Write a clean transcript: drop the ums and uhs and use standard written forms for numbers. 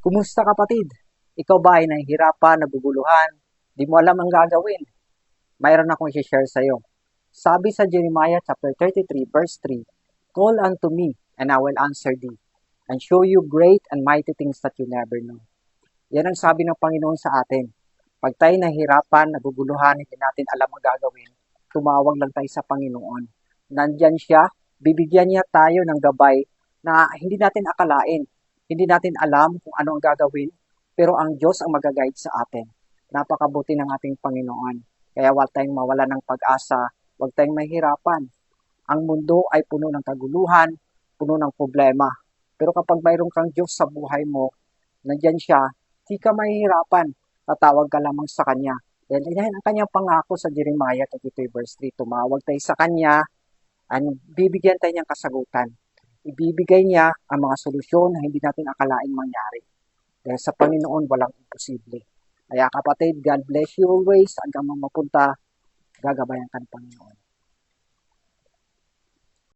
Kumusta kapatid? Ikaw ba ay nahihirapan, naguguluhan, di mo alam ang gagawin? Mayroon akong i-share sa iyo. Sabi sa Jeremiah chapter 33 verse 3, "Call unto me, and I will answer thee, and show you great and mighty things that you never know." Yan ang sabi ng Panginoon sa atin. Pag tayo nahihirapan, naguguluhan, hindi natin alam ang gagawin, tumawag lang tayo sa Panginoon. Nandyan siya, bibigyan niya tayo ng gabay na hindi natin akalain. Hindi natin alam kung ano ang gagawin, pero ang Diyos ang mag-guide sa atin. Napakabuti ng ating Panginoon. Kaya huwag tayong mawala ng pag-asa, huwag tayong mahirapan. Ang mundo ay puno ng kaguluhan, puno ng problema. Pero kapag mayroon kang Diyos sa buhay mo, nandyan siya, di ka mahihirapan. Tatawag ka lamang sa Kanya. Dahil yan ang Kanyang pangako sa Jeremiah 32 verse 3. Tumawag tayo sa Kanya, at bibigyan tayo niyang kasagutan. Ibibigay niya ang mga solusyon na hindi natin akalaing mangyari. Dahil sa Panginoon, walang imposible. Kaya kapatid, God bless you always. Hanggang mapunta, gagabayan ka ng Panginoon.